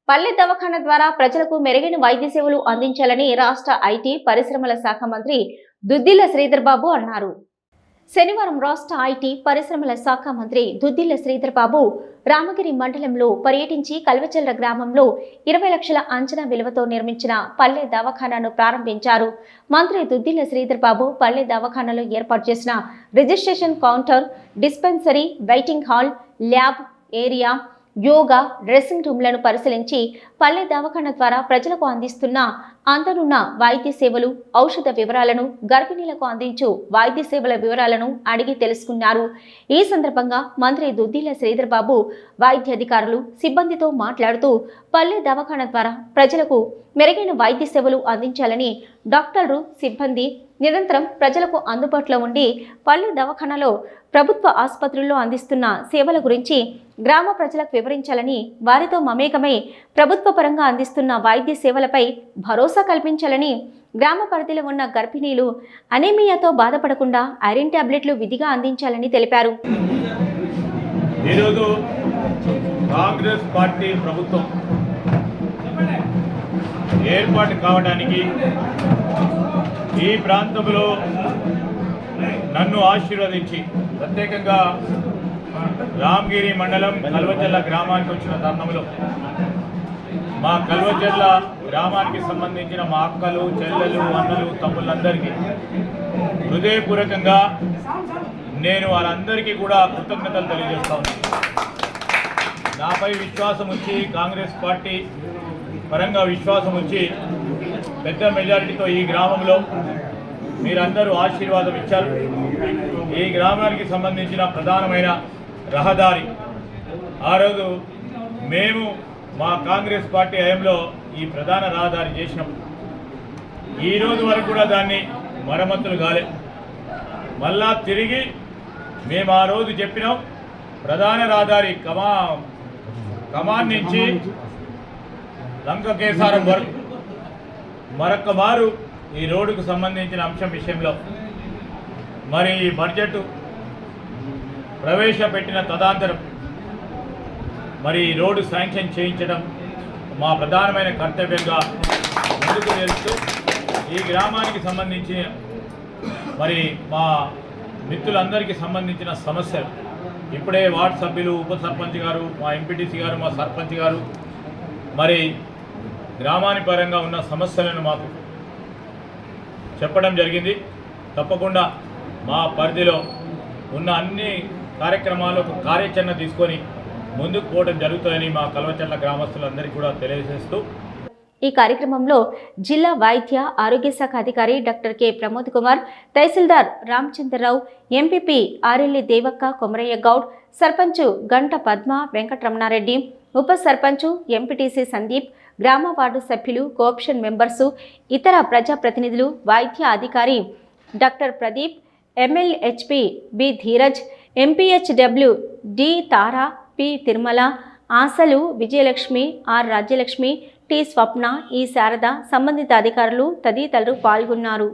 పల్లె దవాఖానా ద్వారా ప్రజలకు మెరుగైన వైద్య సేవలు అందించాలని రాష్ట్ర ఐటీ పరిశ్రమల శాఖ మంత్రి దుద్దిల్ల శ్రీధర్ బాబు అన్నారు. శనివారం రాష్ట్ర ఐటీ పరిశ్రమల శాఖ మంత్రి దుద్దిల్ల శ్రీధర్ బాబు రామగిరి మండలంలో పర్యటించి కల్వచర్ల గ్రామంలో 20 లక్షల అంచనా విలువతో నిర్మించిన పల్లె దవాఖానాను ప్రారంభించారు. మంత్రి దుద్దిల్ల శ్రీధర్ బాబు పల్లె దవాఖానాలో ఏర్పాటు చేసిన registration counter, dispensary, waiting hall, lab area, yoga, dressing రూమ్లను పరిశీలించి పల్లె దవాఖానా ద్వారా ప్రజలకు అందిస్తున్న అందనున్న వైద్య సేవలు, ఔషధ వివరాలను, గర్భిణీలకు అందించు వైద్య సేవల వివరాలను అడిగి తెలుసుకున్నారు. ఈ సందర్భంగా మంత్రి దుద్దిల్ల శ్రీధర్ బాబు వైద్య అధికారులు, సిబ్బందితో మాట్లాడుతూ పల్లె దవాఖానా ద్వారా ప్రజలకు మెరుగైన వైద్య సేవలు అందించాలని, డాక్టర్లు, సిబ్బంది నిరంతరం ప్రజలకు అందుబాటులో ఉండి పల్లె దవాఖానాలో ప్రభుత్వ ఆసుపత్రుల్లో అందిస్తున్న సేవల గురించి గ్రామ ప్రజలకు వివరించాలని, వారితో మమేకమై ప్రభుత్వ పరంగా అందిస్తున్న వైద్య సేవలపై భరోసా కల్పించాలని, గ్రామ పరిధిలో ఉన్న గర్భిణీలు అనీమియాతో బాధపడకుండా ఐరన్ టాబ్లెట్లు విధిగా అందించాలని తెలిపారు. ఈరోజు కాంగ్రెస్ పార్టీ ప్రభుత్వం ఏర్పాటు కావడానికి ఈ ప్రాంతంలో నన్ను ఆశీర్వదించి ప్రత్యేకంగా రామగిరి మండలం కల్వచర్ల గ్రామానికి వచ్చిన తరుణంలో మా కల్వచర్ల గ్రామానికి సంబంధించిన మా అక్కలు, చెల్లెలు, అన్నలు, తమ్ముళ్ళందరికీ హృదయపూర్వకంగా నేను వాళ్ళందరికీ కూడా కృతజ్ఞతలు తెలియజేస్తా ఉన్నాను. నాపై విశ్వాసం ఉంచి, కాంగ్రెస్ పార్టీ పరంగా విశ్వాసం ఉంచి పెద్ద మెజారిటీతో ఈ గ్రామంలో మీరందరూ ఆశీర్వాదం ఇచ్చారు. ఈ గ్రామానికి సంబంధించిన ప్రధానమైన రహదారి ఆ రోజు మేము మా కాంగ్రెస్ పార్టీ హయాంలో ఈ ప్రధాన రహదారి చేసినాం. ఈ రోజు వరకు కూడా దాన్ని మరమ్మతులు కాలే. మళ్ళా తిరిగి మేము ఆ రోజు చెప్పినాం, ప్రధాన రహదారి కమాన్ నుంచి లంకకేసారం వరకు మరొక మారు ఈ రోడ్డుకు సంబంధించిన అంశం విషయంలో మరి బడ్జెట్ ప్రవేశపెట్టిన తదనంతరం మరి ఈ రోడ్డు శాంక్షన్ చేయించడం మా ప్రధానమైన కర్తవ్యంగా ముందుకు వెళ్తూ ఈ గ్రామానికి సంబంధించి మరి మా మిత్రులందరికీ సంబంధించిన సమస్యలు ఇప్పుడే వార్డు సభ్యులు, ఉప సర్పంచ్ గారు, మా ఎంపీటీసీ గారు, మా సర్పంచ్ గారు మరి గ్రామాని పరంగా ఉన్న సమస్యలను మాకు చెప్పడం జరిగింది. తప్పకుండా మా పరిధిలో ఉన్న అన్ని కార్యక్రమాలకు కార్యాచరణ తీసుకొని ముందుకు పోవడం జరుగుతుందని మా కల్వచర్ల గ్రామస్తులందరికీ కూడా తెలియజేస్తూ ఈ కార్యక్రమంలో జిల్లా వైద్య ఆరోగ్య శాఖ అధికారి డాక్టర్ కె ప్రమోద్ కుమార్, తహసీల్దార్ రామచంద్రరావు, ఎంపీపీ ఆరెల్లి దేవక్క కొమరయ్య గౌడ్, సర్పంచ్ గంట పద్మ వెంకటరమణారెడ్డి, ఉప సర్పంచ్, ఎంపీటీసీ సందీప్, గ్రామ వార్డు సభ్యులు, కోఆప్షన్ మెంబర్సు, ఇతర ప్రజాప్రతినిధులు, వైద్య అధికారి doctor Pradeep, MLHP B Dheeraj, MPHW D Tara, P Tirumala, ఆశలు Vijayalakshmi, R Rajyalakshmi, T Swapna, E Sharada, సంబంధిత అధికారులు తదితరులు పాల్గొన్నారు.